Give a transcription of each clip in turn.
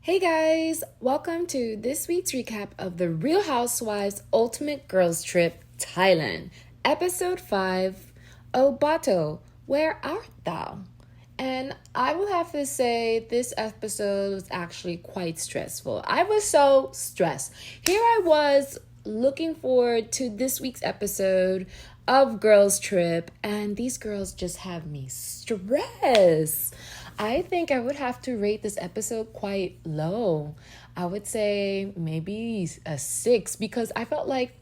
Hey guys, welcome to this week's recap of the Real Housewives Ultimate Girls Trip Thailand, Episode 5, Obato, Where Art Thou? And I will have to say this episode was actually quite stressful. I was so stressed. Here I was looking forward to this week's episode of Girls Trip, and these girls just have me stressed. I think I would have to rate this episode quite low. I would say maybe a 6 because I felt like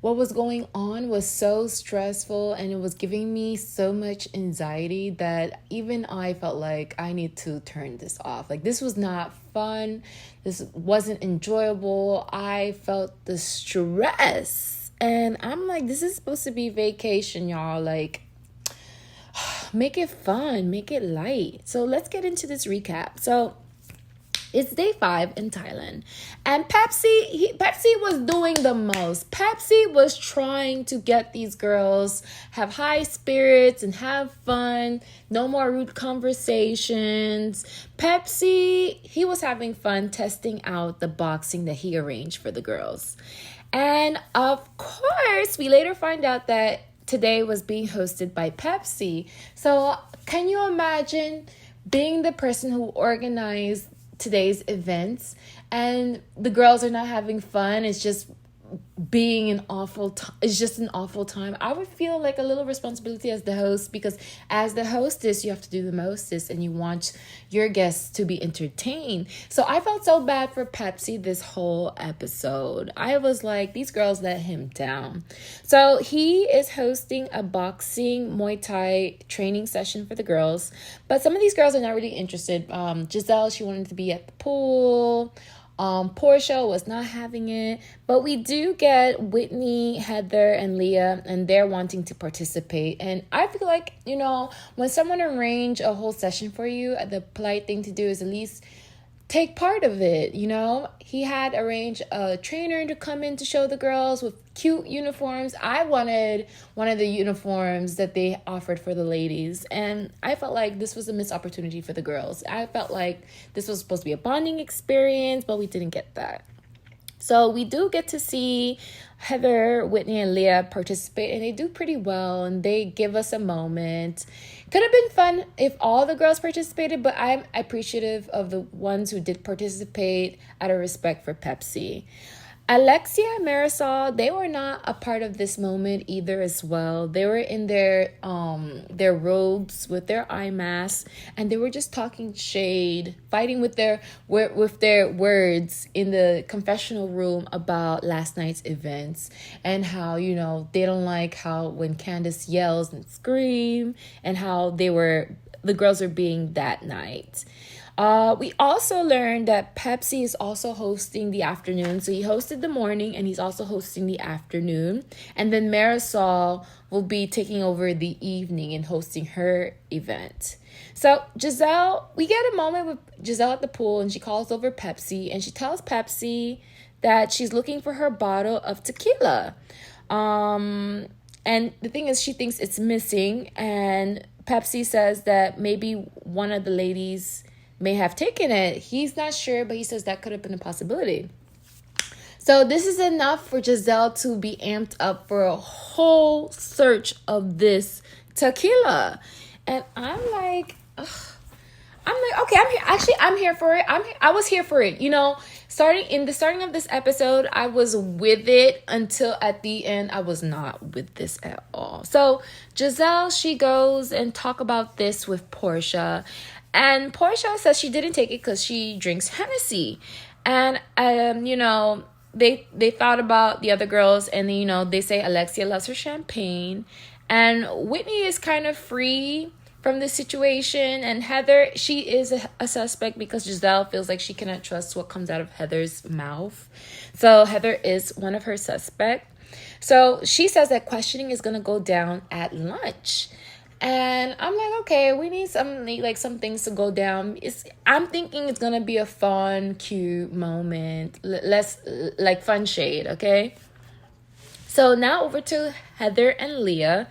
what was going on was so stressful and it was giving me so much anxiety that even I felt like I need to turn this off. Like, this was not fun. This wasn't enjoyable. I felt the stress. And I'm like, this is supposed to be vacation, y'all. Like, make it fun, make it light. So let's get into this recap. So it's day 5 in Thailand, and Pepsi was doing the most. Pepsi was trying to get these girls have high spirits and have fun. No more rude conversations. Pepsi, he was having fun testing out the boxing that he arranged for the girls. And of course, we later find out that today was being hosted by Pepsi. So can you imagine being the person who organized today's events and the girls are not having fun? It's just being an awful it's just an awful time. I would feel like a little responsibility as the host, because as the hostess you have to do the mostest and you want your guests to be entertained. So I felt so bad for Pepsi this whole episode. I was like, these girls let him down. So he is hosting a boxing Muay Thai training session for the girls, but some of these girls are not really interested. Giselle, she wanted to be at the pool. Portia was not having it, but we do get Whitney, Heather, and Leah, and they're wanting to participate. And I feel like, when someone arrange a whole session for you, the polite thing to do is at least take part of it. He had arranged a trainer to come in to show the girls with cute uniforms. I wanted one of the uniforms that they offered for the ladies, and I felt like this was a missed opportunity for the girls. I felt like this was supposed to be a bonding experience, but we didn't get that. So we do get to see Heather, Whitney, and Leah participate, and they do pretty well, and they give us a moment. Could have been fun if all the girls participated, but I'm appreciative of the ones who did participate out of respect for Pepsi. Alexia and Marisol, they were not a part of this moment either as well. They were in their robes with their eye masks, and they were just talking shade, fighting with their words in the confessional room about last night's events, and how, they don't like how when Candace yells and scream, and how the girls are being that night. We also learned that Pepsi is also hosting the afternoon. So he hosted the morning and he's also hosting the afternoon. And then Marisol will be taking over the evening and hosting her event. So Giselle, we get a moment with Giselle at the pool, and she calls over Pepsi and she tells Pepsi that she's looking for her bottle of tequila. And the thing is, she thinks it's missing, and Pepsi says that maybe one of the ladies may have taken it. He's not sure, but he says that could have been a possibility. So this is enough for Giselle to be amped up for a whole search of this tequila. And I'm like, okay, I'm here. Actually, I'm here for it. I was here for it. Starting of this episode, I was with it until at the end, I was not with this at all. So Giselle, she goes and talk about this with Portia. And Portia says she didn't take it because she drinks Hennessy. And, they thought about the other girls, and, they say Alexia loves her champagne. And Whitney is kind of free from this situation. And Heather, she is a suspect because Giselle feels like she cannot trust what comes out of Heather's mouth. So Heather is one of her suspects. So she says that questioning is going to go down at lunch. And I'm like, okay, we need some things to go down. I'm thinking it's gonna be a fun, cute moment, less like fun shade, okay? So now over to Heather and Leah.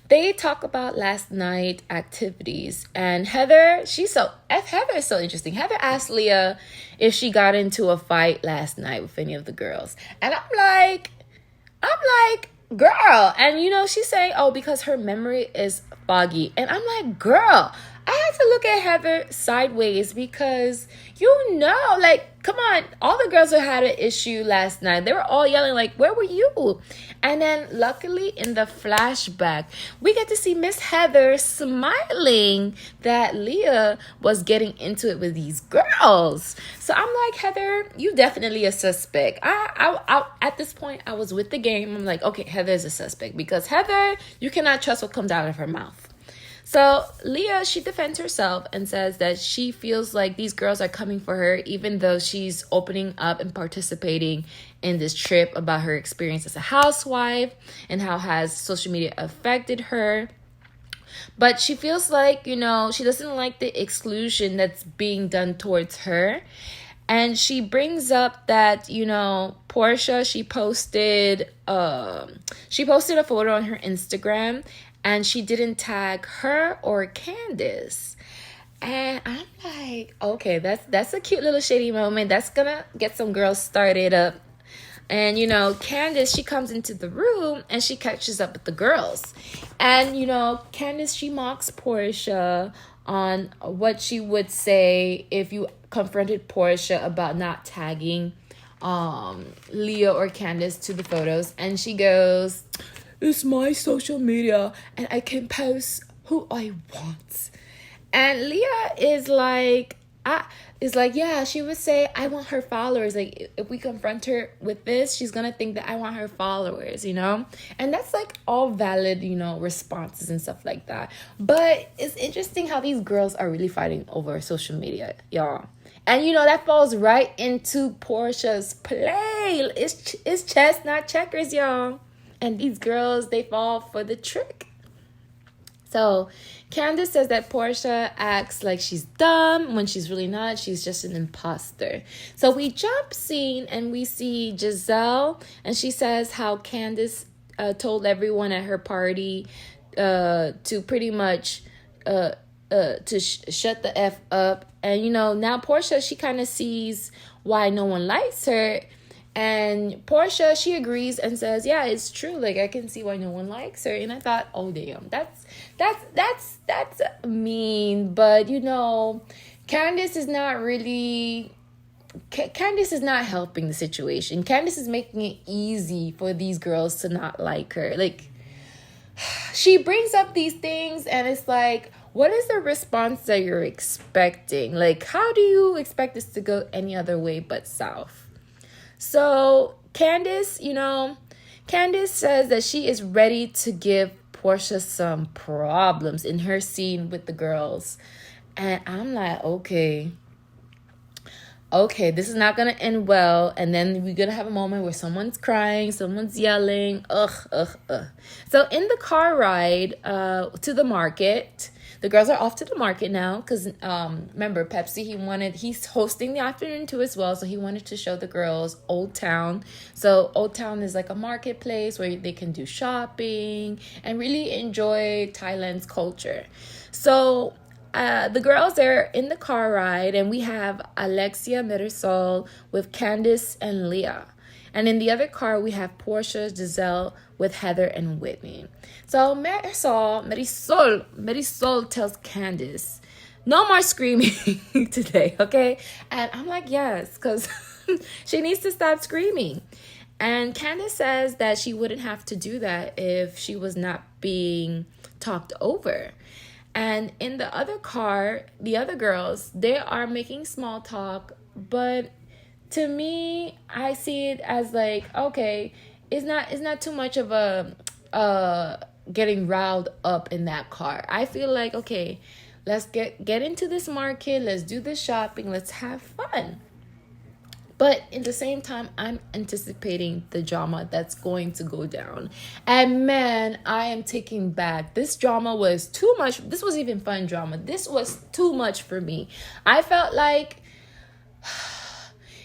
they talk about last night activities, and Heather is so interesting. Heather asked Leah if she got into a fight last night with any of the girls, and I'm like, girl. And she's saying, oh, because her memory is foggy. And I'm like, girl, I had to look at Heather sideways because like, come on, all the girls who had an issue last night, they were all yelling, like, where were you? And then luckily in the flashback, we get to see Miss Heather smiling that Leah was getting into it with these girls. So I'm like, Heather, you definitely a suspect. I at this point, I was with the game. I'm like, okay, Heather's a suspect because Heather, you cannot trust what comes out of her mouth. So Leah, she defends herself and says that she feels like these girls are coming for her, even though she's opening up and participating in this trip about her experience as a housewife and how has social media affected her. But she feels like, she doesn't like the exclusion that's being done towards her. And she brings up that, Portia, she posted a photo on her Instagram, and she didn't tag her or Candace. And I'm like, okay, that's a cute little shady moment. That's gonna get some girls started up. And, Candace, she comes into the room and she catches up with the girls. And, Candace, she mocks Portia on what she would say if you confronted Portia about not tagging Leah or Candace to the photos. And she goes, it's my social media and I can post who I want. And Leah is like, yeah, she would say, I want her followers. Like, if we confront her with this, she's going to think that I want her followers, And that's like all valid, responses and stuff like that. But it's interesting how these girls are really fighting over social media, y'all. And, that falls right into Portia's play. It's chess, not checkers, y'all. And these girls, they fall for the trick. So Candace says that Portia acts like she's dumb when she's really not. She's just an imposter. So we jump scene and we see Giselle, and she says how Candace told everyone at her party to pretty much shut the F up. And, now Portia, she kind of sees why no one likes her. And Portia, she agrees and says, yeah, it's true. Like, I can see why no one likes her. And I thought, oh, damn, that's mean. But, Candace is not helping the situation. Candace is making it easy for these girls to not like her. Like, she brings up these things and it's like, what is the response that you're expecting? Like, how do you expect this to go any other way but south? So Candace says that she is ready to give Portia some problems in her scene with the girls. And I'm like, okay, this is not going to end well. And then we're going to have a moment where someone's crying, someone's yelling. Ugh. So in the car ride to the market, the girls are off to the market now because remember, Pepsi, he's hosting the afternoon too as well. So he wanted to show the girls Old Town. So Old Town is like a marketplace where they can do shopping and really enjoy Thailand's culture. So the girls are in the car ride and we have Alexia Marisol with Candace and Leah. And in the other car, we have Portia, Giselle with Heather and Whitney. So Marisol tells Candace, no more screaming today, okay? And I'm like, yes, because she needs to stop screaming. And Candace says that she wouldn't have to do that if she was not being talked over. And in the other car, the other girls, they are making small talk, but to me, I see it as like, okay, it's not too much of a getting riled up in that car. I feel like, okay, let's get into this market, let's do this shopping, let's have fun. But at the same time, I'm anticipating the drama that's going to go down. And man, I am taking back. This drama was too much. This was even fun drama. This was too much for me. I felt like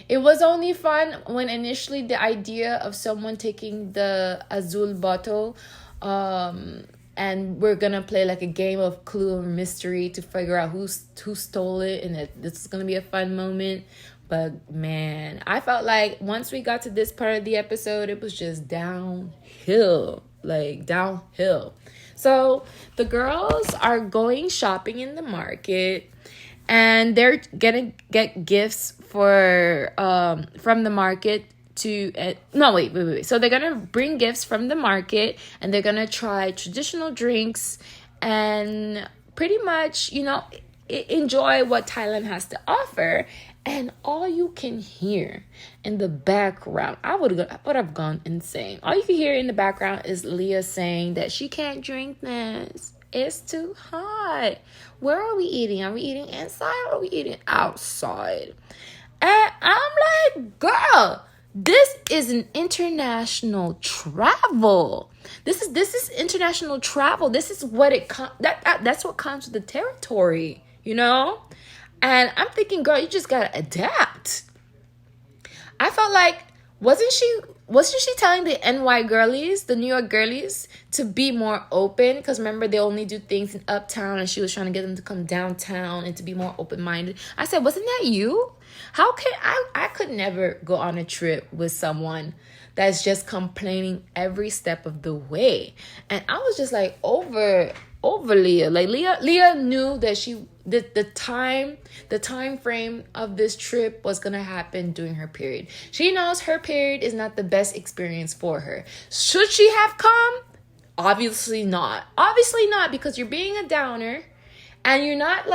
it was only fun when initially the idea of someone taking the azul bottle and we're gonna play like a game of clue or mystery to figure out who stole it, and this is gonna be a fun moment. But man, I felt like once we got to this part of the episode, it was just downhill, like downhill. So the girls are going shopping in the market, and they're gonna get gifts for from the market to no wait, so they're gonna bring gifts from the market, and they're gonna try traditional drinks and pretty much, you know, enjoy what Thailand has to offer. And all you can hear in the background, I would have gone insane. All you can hear in the background is Leah saying that she can't drink this. It's too hot. Where are we eating? Are we eating inside or are we eating outside? And I'm like, girl, this is an international travel. This is international travel. This is what that's what comes with the territory, you know? And I'm thinking, girl, you just gotta adapt. I felt like, wasn't she telling the NY girlies, the New York girlies, to be more open? Because remember, they only do things in uptown, and she was trying to get them to come downtown and to be more open-minded. I said, wasn't that you? How can I could never go on a trip with someone that's just complaining every step of the way. And I was just like over Leah. Like Leah knew that the time frame of this trip was gonna happen during her period. She knows her period is not the best experience for her. Should she have come? Obviously not. Obviously not, because you're being a downer. And you're not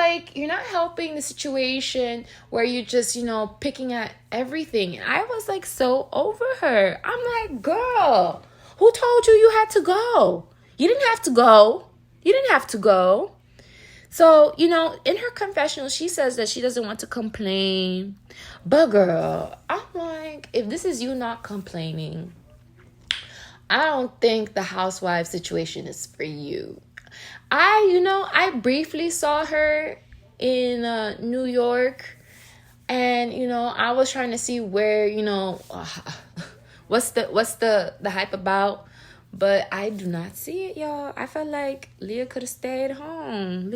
helping the situation where you're just, you know, picking at everything. And I was like so over her. I'm like, girl, who told you had to go? You didn't have to go. You didn't have to go. So, you know, in her confessional, she says that she doesn't want to complain. But girl, I'm like, if this is you not complaining, I don't think the housewife situation is for you. I briefly saw her in New York, and, you know, I was trying to see where, you know, what's the hype about, but I do not see it, y'all. I felt like Leah could have stayed home.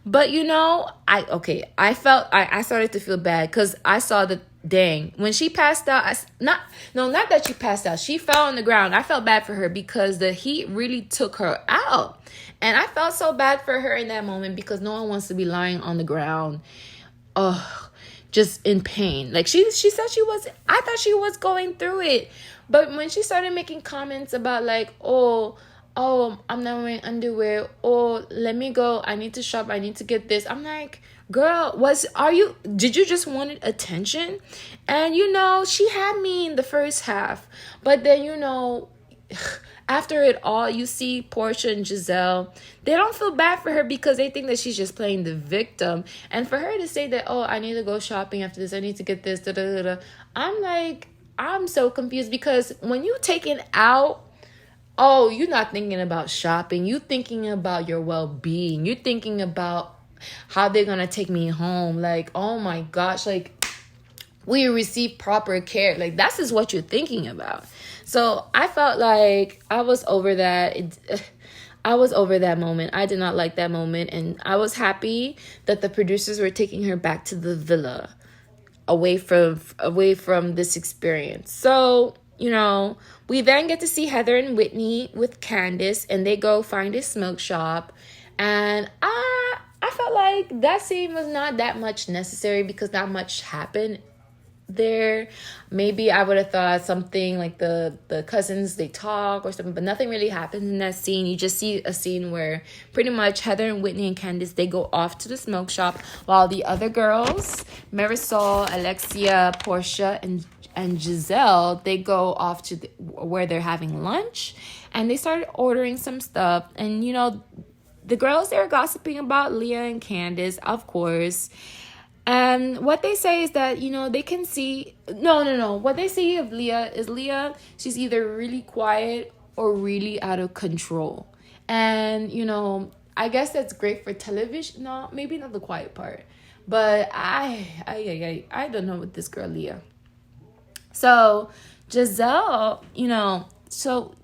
But, you know, I started to feel bad because I saw the dang, when she passed out, not that she passed out, she fell on the ground. I felt bad for her because the heat really took her out, and I felt so bad for her in that moment because no one wants to be lying on the ground, just in pain. Like she said I thought she was going through it, but when she started making comments about like, oh, I'm not wearing underwear, let me go, I need to shop, I need to get this, I'm like, girl, did you just want attention? And, you know, she had me in the first half, but then, you know, after it all, you see Portia and Giselle, they don't feel bad for her because they think that she's just playing the victim. And for her to say that, I need to go shopping after this, I need to get this, I'm like, I'm so confused, because when you take it out, you're not thinking about shopping, you're thinking about your well-being, you're thinking about how they're gonna take me home. Like, oh my gosh, like, will you receive proper care? Like, that's just what you're thinking about. So I felt like I was over that. I was over that moment. I did not like that moment, and I was happy that the producers were taking her back to the villa, away from this experience. So, you know, we then get to see Heather and Whitney with Candace, and they go find a smoke shop, and I felt like that scene was not that much necessary because not much happened there. Maybe I would have thought something like the cousins, they talk or something, but nothing really happens in that scene. You just see a scene where pretty much Heather and Whitney and Candace, they go off to the smoke shop, while the other girls, Marisol, Alexia, Portia, and Giselle, they go off to where they're having lunch, and they started ordering some stuff. And, you know, the girls, they were gossiping about Leah and Candace, of course. And what they say is that, you know, they can see... No. What they say of Leah is she's either really quiet or really out of control. And, you know, I guess that's great for television. No, maybe not the quiet part. But I don't know with this girl, Leah. So, Giselle, you know, so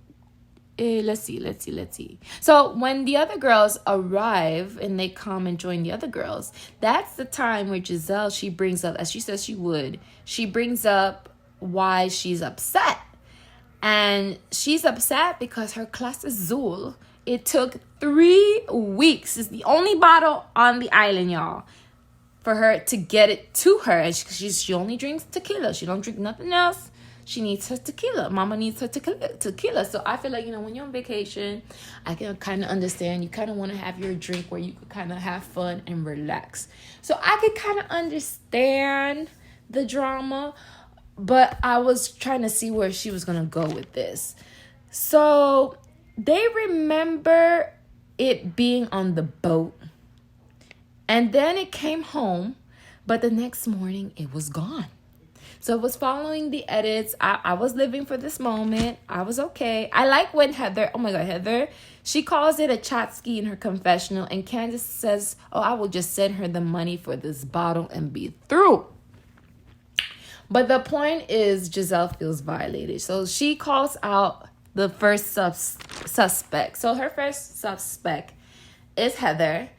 let's see. So when the other girls arrive and they come and join the other girls, that's the time where Giselle, she brings up, as she says she would, she brings up why she's upset. And she's upset because her class Azul, it took 3 weeks. It's the only bottle on the island, y'all, for her to get it to her. And she only drinks tequila. She don't drink nothing else. She needs her tequila. Mama needs her tequila. So I feel like, when you're on vacation, I can kind of understand. You kind of want to have your drink where you could kind of have fun and relax. So I could kind of understand the drama, but I was trying to see where she was going to go with this. So they remember it being on the boat. And then it came home, but the next morning it was gone. So I was following the edits. I was living for this moment. I was okay. I like when Heather, she calls it a chatski in her confessional. And Candace says, I will just send her the money for this bottle and be through. But the point is, Giselle feels violated. So she calls out the first suspect. So her first suspect is Heather,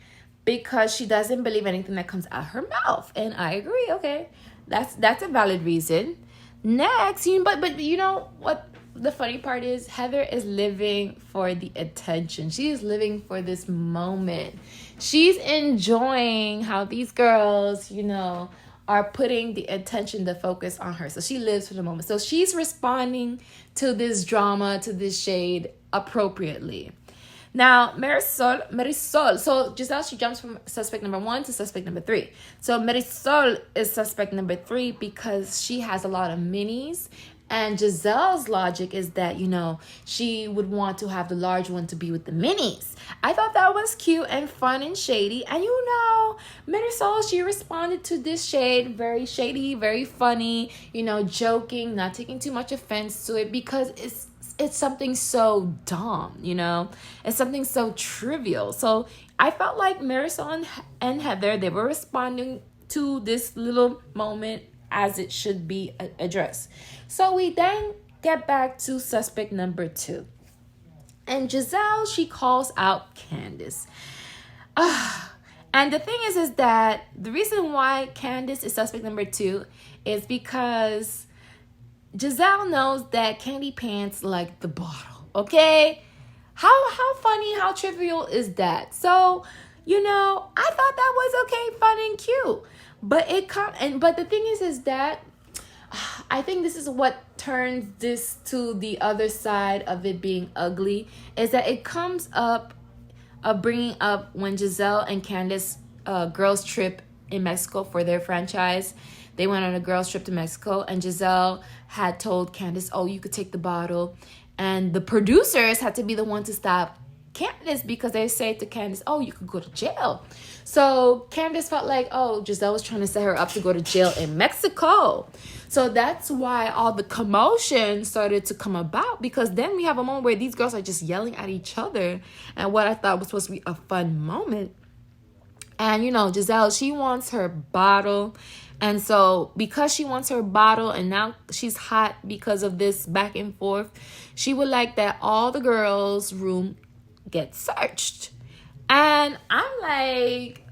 because she doesn't believe anything that comes out her mouth. And I agree, okay. That's a valid reason. Next, but you know what the funny part is? Heather is living for the attention. She is living for this moment. She's enjoying how these girls, are putting the attention, the focus on her. So she lives for the moment. So she's responding to this drama, to this shade appropriately. Now, Marisol. So Giselle, she jumps from suspect number 1 to suspect number 3. So Marisol is suspect number 3 because she has a lot of minis. And Giselle's logic is that, she would want to have the large one to be with the minis. I thought that was cute and fun and shady. And Marisol, she responded to this shade, very shady, very funny, joking, not taking too much offense to it, because it's something so dumb, It's something so trivial. So I felt like Marisol and Heather, they were responding to this little moment as it should be addressed. So we then get back to suspect number 2. And Giselle, she calls out Candace. And the thing is that the reason why Candace is suspect number 2 is because Giselle knows that Candy Pants like the bottle, okay? How funny, how trivial is that? So, I thought that was okay, fun and cute. But the thing is that I think this is what turns this to the other side of it being ugly, is that it comes up bringing up when Giselle and Candace girls trip in Mexico for their franchise. They went on a girls trip to Mexico, and Giselle had told Candace, you could take the bottle. And the producers had to be the one to stop Candace, because they say to Candace, you could go to jail. So Candace felt like, Giselle was trying to set her up to go to jail in Mexico. So that's why all the commotion started to come about, because then we have a moment where these girls are just yelling at each other, and what I thought was supposed to be a fun moment. And, Giselle, she wants her bottle. And so because she wants her bottle and now she's hot because of this back and forth, she would like that all the girls' room get searched. And I'm like,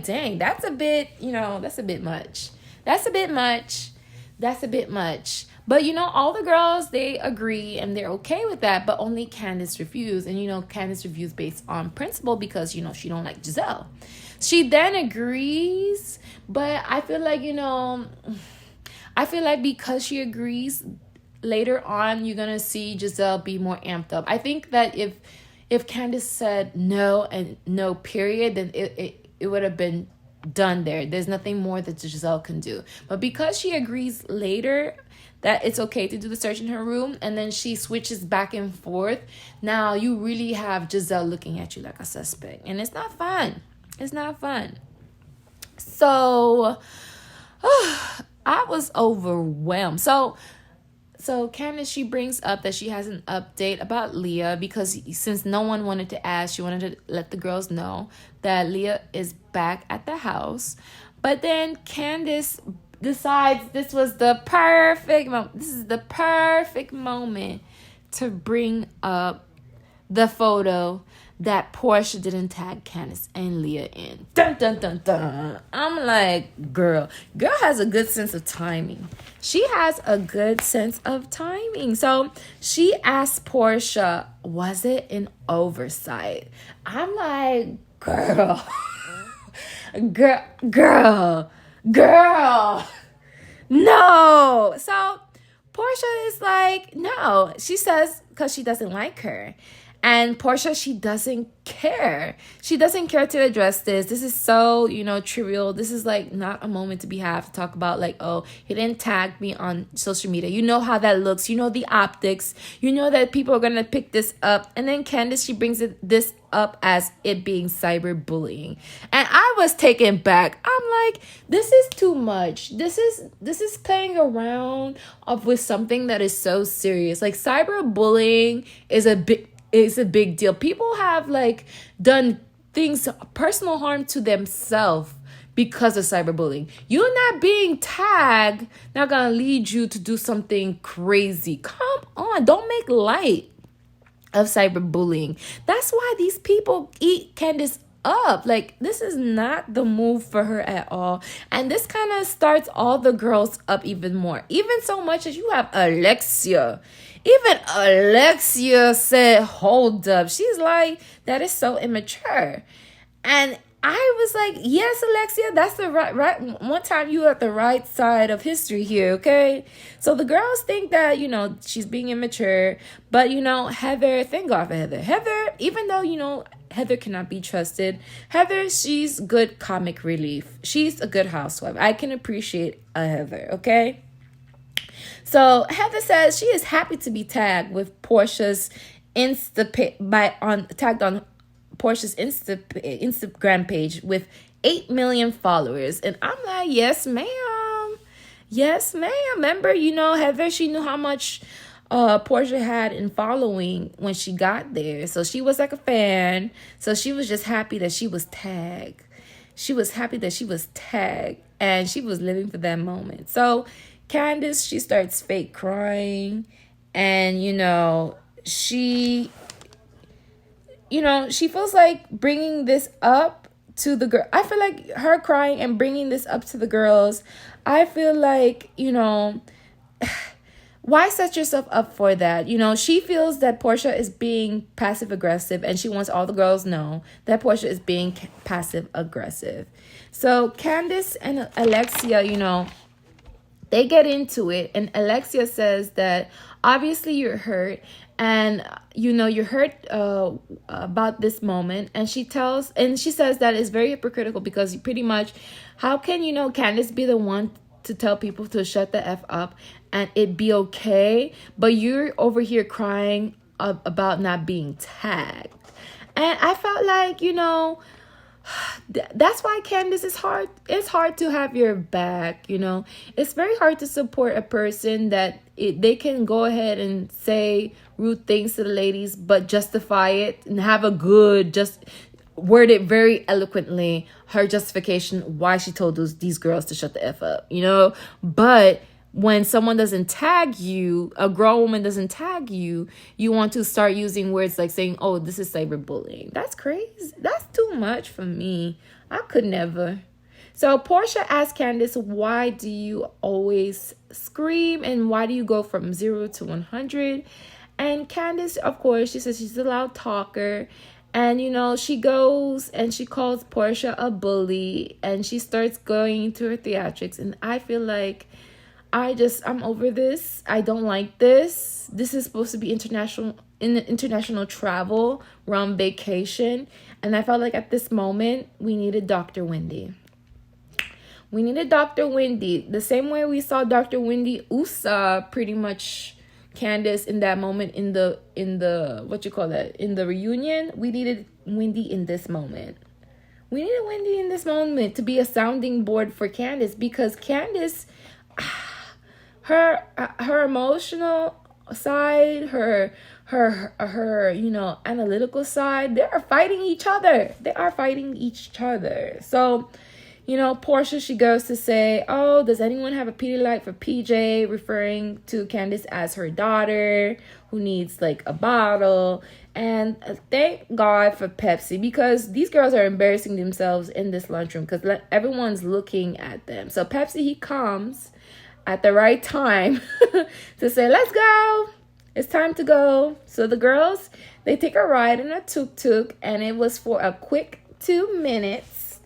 dang, that's a bit, that's a bit much. But, all the girls, they agree and they're okay with that, but only Candace refused. And, Candace refused based on principle because, she don't like Giselle. She then agrees, but I feel like because she agrees, later on, you're going to see Giselle be more amped up. I think that if Candace said no and no period, then it would have been done there. There's nothing more that Giselle can do. But because she agrees later that it's okay to do the search in her room, and then she switches back and forth, now you really have Giselle looking at you like a suspect. And it's not fun. So I was overwhelmed. So Candace, she brings up that she has an update about Leah, because since no one wanted to ask, she wanted to let the girls know that Leah is back at the house. But then Candace decides this is the perfect moment to bring up the photo that Portia didn't tag Candace and Leah in. Dun dun dun dun. I'm like, girl has a good sense of timing. She has a good sense of timing. So she asked Portia, was it an oversight? I'm like, girl, girl. No. So Portia is like, no. She says, because she doesn't like her. And Portia, she doesn't care. She doesn't care to address this. This is so, trivial. This is like not a moment to be had to talk about like, oh, he didn't tag me on social media. You know how that looks. You know the optics. You know that people are going to pick this up. And then Candace, she brings this up as it being cyberbullying. And I was taken back. I'm like, this is too much. This is playing around with something that is so serious. Like cyberbullying is a big deal. People have like done things, personal harm to themselves because of cyberbullying. You not being tagged not gonna lead you to do something crazy. Come on, don't make light of cyberbullying. That's why these people eat Candace up. Like, this is not the move for her at all. And this kind of starts all the girls up even more. Even so much as you have Alexia. Even Alexia said, hold up. She's like, that is so immature. And I was like, yes, Alexia, that's the right. One time you were at the right side of history here, okay? So the girls think that, she's being immature. But, Heather, thank God for Heather. Heather, even though, Heather cannot be trusted. Heather, she's good comic relief. She's a good housewife. I can appreciate a Heather, okay? So Heather says she is happy to be tagged with Portia's tagged on Portia's Instagram page with 8 million followers. And I'm like, yes, ma'am. Yes, ma'am. Remember, Heather, she knew how much Portia had in following when she got there. So she was like a fan. So she was just happy that she was tagged. She was happy that she was tagged. And she was living for that moment. So Candace, she starts fake crying. And, she feels like bringing this up to the girl. I feel like her crying and bringing this up to the girls, I feel like, why set yourself up for that? She feels that Portia is being passive aggressive, and she wants all the girls to know that Portia is being passive aggressive. So Candace and Alexia, they get into it, and Alexia says that obviously you're hurt, and you're hurt about this moment, and she says that it's very hypocritical because pretty much, how can Candace be the one to tell people to shut the F up and it be okay, but you're over here crying about not being tagged? And I felt like, that's why Candace is hard. It's hard to have your back, It's very hard to support a person that they can go ahead and say rude things to the ladies, but justify it and have a good, just word it very eloquently, her justification why she told these girls to shut the F up, But when someone doesn't tag you, a grown woman doesn't tag you, you want to start using words like saying, oh, this is cyberbullying. That's crazy. That's too much for me. I could never. So Portia asked Candace, why do you always scream? And why do you go from 0 to 100? And Candace, of course, she says she's a loud talker. And, she goes and she calls Portia a bully. And she starts going into her theatrics. And I feel like I'm over this. I don't like this. This is supposed to be international travel. We're on vacation. And I felt like at this moment, we needed Dr. Wendy. We needed Dr. Wendy. The same way we saw Dr. Wendy USA pretty much Candace in that moment in the in the reunion. We needed Wendy in this moment. We needed Wendy in this moment to be a sounding board for Candace, because Candace, her emotional side, her analytical side, they are fighting each other. So, Portia, she goes to say, oh, does anyone have a Pedialyte for PJ, referring to Candace as her daughter who needs like a bottle. And thank God for Pepsi, because these girls are embarrassing themselves in this lunchroom because everyone's looking at them. So Pepsi, he comes at the right time to say, let's go. It's time to go. So the girls, they take a ride in a tuk-tuk, and it was for a quick 2 minutes.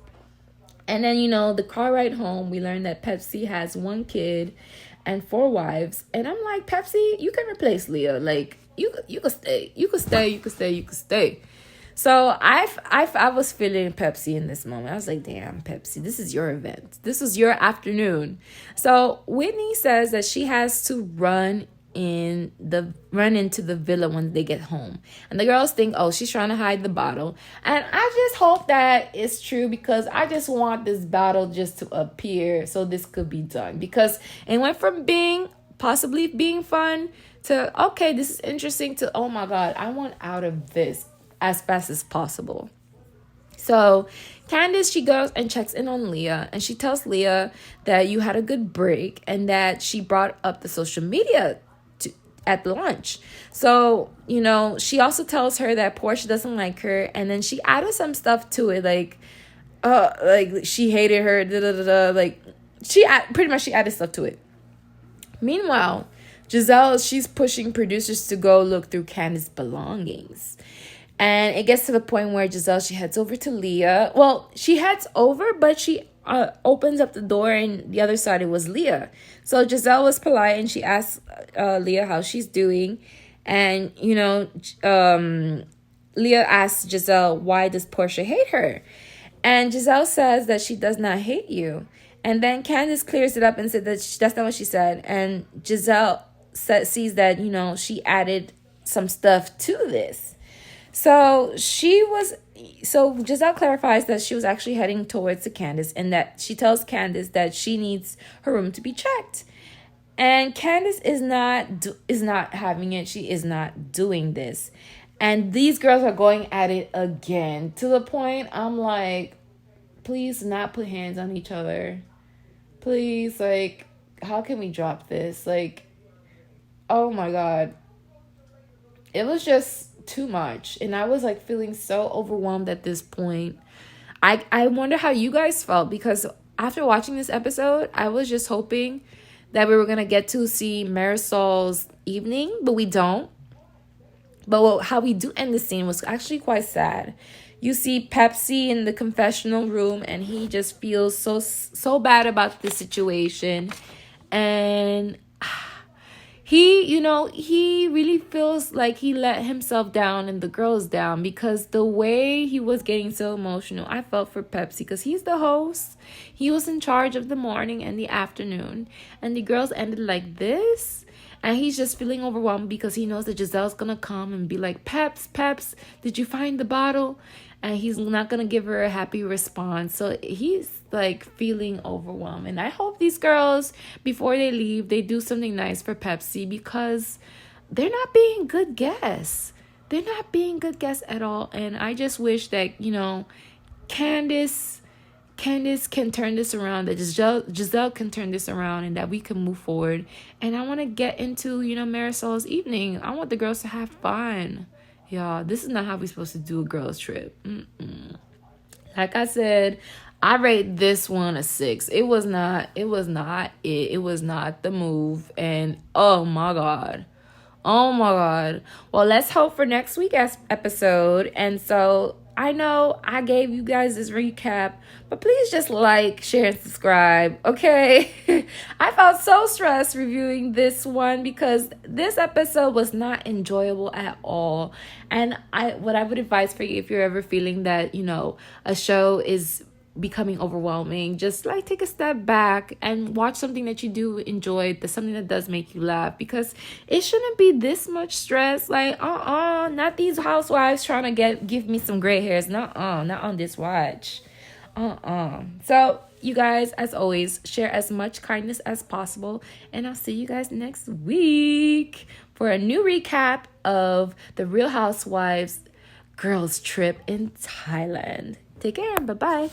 And then, the car ride home, we learned that Pepsi has 1 kid and 4 wives. And I'm like, Pepsi, you can replace Leah. Like, you could stay. You could stay. You could stay. You could stay. So I was feeling Pepsi in this moment. I was like, damn, Pepsi, this is your event. This is your afternoon. So Whitney says that she has to run into the villa when they get home, and the girls think, oh, she's trying to hide the bottle. And I just hope that it's true, because I just want this bottle just to appear so this could be done, because it went from possibly being fun to, okay, this is interesting, to, oh my God, I want out of this as fast as possible. So Candace, she goes and checks in on Leah, and she tells Leah that you had a good break and that she brought up the social media at lunch. So, she also tells her that Portia doesn't like her, and then she added some stuff to it, like she hated her, like she added stuff to it. Meanwhile, Giselle, she's pushing producers to go look through Candace's belongings. And it gets to the point where Giselle, she heads over to Leah. Well, she heads over, but she opens up the door, and the other side, it was Leah. So Giselle was polite, and she asked Leah how she's doing. And, Leah asks Giselle, why does Portia hate her? And Giselle says that she does not hate you. And then Candace clears it up and said that that's not what she said. And Giselle sees that, she added some stuff to this. So Giselle clarifies that she was actually heading towards Candace, and that she tells Candace that she needs her room to be checked. And Candace is not having it. She is not doing this. And these girls are going at it again, to the point I'm like, please not put hands on each other. Please, like, how can we drop this? Like, oh my God. It was just too much, and I was like feeling so overwhelmed at this point. I wonder how you guys felt, because after watching this episode, I was just hoping that we were gonna get to see Marisol's evening, but we don't. But how we do end the scene was actually quite sad. You see Pepsi in the confessional room, and he just feels so bad about the situation, and he really feels like he let himself down and the girls down, because the way he was getting so emotional, I felt for Pepsi, because he's the host. He was in charge of the morning and the afternoon, and the girls ended like this. And he's just feeling overwhelmed because he knows that Giselle's gonna come and be like, Peps, did you find the bottle? And he's not gonna give her a happy response. So he's like feeling overwhelmed. And I hope these girls, before they leave, they do something nice for Pepsi, because they're not being good guests. They're not being good guests at all. And I just wish that, Candace can turn this around, that Giselle can turn this around, and that we can move forward. And I want to get into, Marisol's evening. I want the girls to have fun. Y'all, this is not how we're supposed to do a girls trip. Like I said, I rate this one a 6. It was not the move. And oh my God. Well, let's hope for next week's episode. And so I know I gave you guys this recap, but please just like, share, and subscribe, okay? I felt so stressed reviewing this one because this episode was not enjoyable at all. And what I would advise for you, if you're ever feeling that, a show is becoming overwhelming, just like take a step back and watch something that you do enjoy, something that does make you laugh, because it shouldn't be this much stress. Like not these housewives trying to give me some gray hairs. Not on this watch. So you guys, as always, share as much kindness as possible, and I'll see you guys next week for a new recap of the Real Housewives girls trip in Thailand. Take care. Bye-bye.